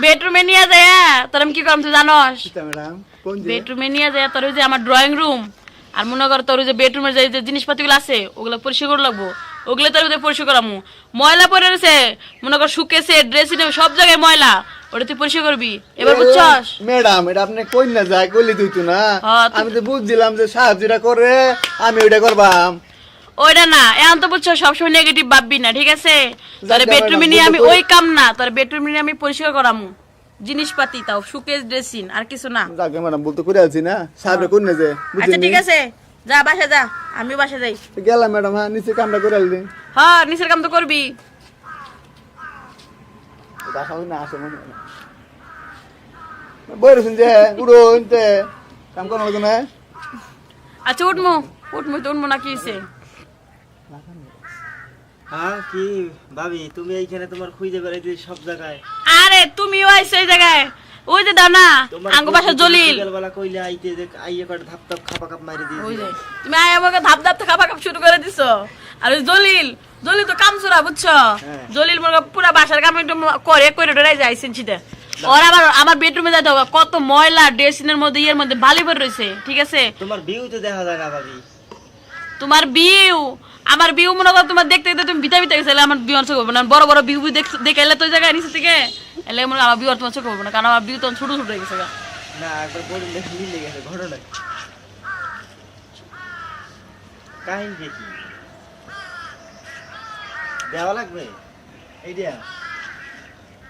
বেডরুমে নিয়ে যায় তোর আমি কি করলাম তুই জানোস? ম্যাডাম কোন যে বেডরুমে নিয়ে যায় তোর ওই যে আমার ড্রয়িং রুম আর মনে কর তোর ওই যে বেডরুমের যে জিনিসপাতিগুলো আছে ওগুলো পরিষ্কার করে লাগবো, ওগুলো তোর ভিতরে পরিষ্কার করামু। ময়লা পড়ে রয়েছে মনে কর শুকেছে ড্রেসিং সব জায়গায় ময়লা, ওটা তুই পরিষ্কার করবি এবার বুঝছস? ম্যাডাম এটা আপনি কই না যায় কইলি তুই তো না, আমি তো বুঝছিলাম যে সাহেব যেটা করে আমি ওইটা করবাম। ওইটা না এখন তো বুঝছো সবসময় নেগেটিভ ভাববি না, ঠিক আছে? তোর বেডরুমে নিয়ে আমি ওই কাম না, তোর বেডরুমে নিয়ে আমি পরিষ্কার করামু জিনিসপাতি, তাও সুকেস ড্রেসিং আর কিছু না। যাকে ম্যাডাম বলতে করে আছি না সাহেবরে কোন না যে আচ্ছা ঠিক আছে যা বাসা যা, আমিও বাসা যাই। গেলাম ম্যাডাম। হ্যাঁ নিচে কামটা করে আলদি। হ্যাঁ নিচের কাম তো করবি। বাসা না আসে মনে হয় বই রসুন যে উড়ুন তে কাম করো না। আচ্ছা উঠমু উঠমু তো উঠমু না কি হইছে? হ্যাঁ কি ভাবি তুমি এইখানে তোমার খুঁজে বেড়াইতে সব জায়গায়? আরে তুমিও আইছো এই জায়গায়, ওই যে দাও না আঙ্গ বাসা জলিল, বিকেলবেলা কইলে আইতে যে আইয়ে করে ধাপ ধাপ খাপা খাপ মারি দিয়ে ওই যে তুমি আয় আমাকে ধাপ ধাপ খাপা খাপ শুরু করে দিছো। আর ওই জলিল জলিল তো কামচুরা বুঝছো, জলিল মনে করো পুরা বাসার কাম একদম করে করিডোরে যাইছেন সিধা। ওর আবার আমার বেডরুমে যাইতে হবে, কত ময়লা ড্রেসিং এর মধ্যে ইয়ের মধ্যে বালি পড়ে রয়েছে, ঠিক আছে? তোমার ভিউ তো দেখা যায় না ভাবি। তোমার বিউ আমার বিউ মনে করো তোমার দেখতে দেখতে তুমি ভিতা ভিতা গেছিলে, আমার বিউ চোখ হবে না, বড় বড় বিউ দেখে এলে তো ওই জায়গায় নিচে থেকে এলে মনে হয় আমার বিউ আর তোমার চোখ হবে না, কারণ আমার বিউ তো ছোট ছোট হয়ে গেছে। না একবার বড় মিলে গেছে ঘটনা কাহিনী কি দেওয়া লাগবে এইটা?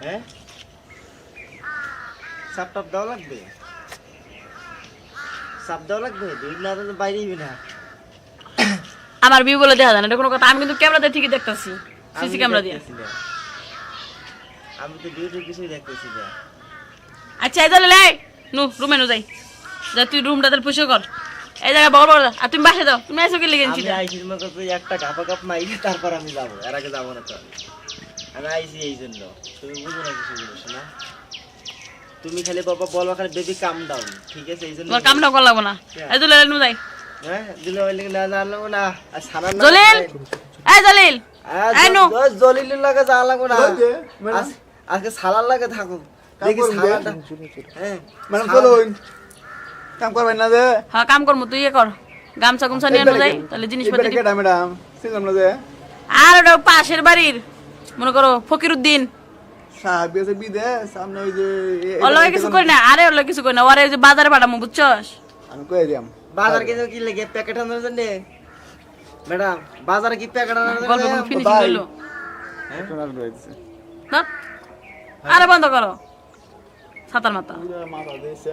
হ্যাঁ সাপ টাপ দেওয়া লাগবে, সাপ দেওয়া লাগবে, দুই না তো বাইরেই না। আমার বিউ বলে দেখা যায় না, এটা কোনো কথা? আমি কিন্তু ক্যামেরাতে ঠিকই দেখতেছি, সিসি ক্যামেরা দিয়ে। আমি তো ভিডিও কিছুই দেখতেছি না। আচ্ছা এই চলে লাই নু রুমে নু যাই, যা তুই রুমটা তাহলে পুষো কর, এই জায়গায় বড় বড়। আর তুমি বাসে যাও, তুমি এসে কি লেগেছি? আমি আইসির মতো তুই একটা কাপা কাপ মাইলি তারপর আমি যাবো, এর আগে যাবো না। তো আমি আইসি এই জন্য, তুমি বুঝো না কিছু বুঝো না। তুমি খালি বাবা বলো খালি বেবি কাম ডাউন, ঠিক আছে? এই জন্য তোমার কামটা করা লাগবো না। এই চলে নু যাই। হ্যাঁ দিলে ওই না না লাগবো না। আর সারা না জলিল এই জলিল এই নু জলিলের লাগে যা লাগবো না। আজকে সালার লাগে থাকুক দেখি সালাটা। হ্যাঁ ম্যাডাম চলুন কাম করবেন না যে। হ্যাঁ কাম করমু, তুই ইয়ে কর গামছা গুমছা নিয়ে নু যাই, তাহলে জিনিসপাতি। কেডা ম্যাডাম ছিলাম না যে। আর ওটা পাশের বাড়ির মনে করো ফকিরউদ্দিন, সাহেব গেছে বিদেশ সামনে ওই যে ওলগে কিছু করি না, আরে ওলগে কিছু করি না, ওরে ওই যে বাজারে পাঠামু বুঝছস? আমি কই দিয়াম বাজার কিনে কি লাগে প্যাকেট আনার জন্য? ম্যাডাম বাজারে কি প্যাকেট আনার জন্য? গল্প ফিনিশিং হইলো। সোনার রয়েছে আরে বন্ধ করো ছাতার মাথা। মাথা দিয়েছে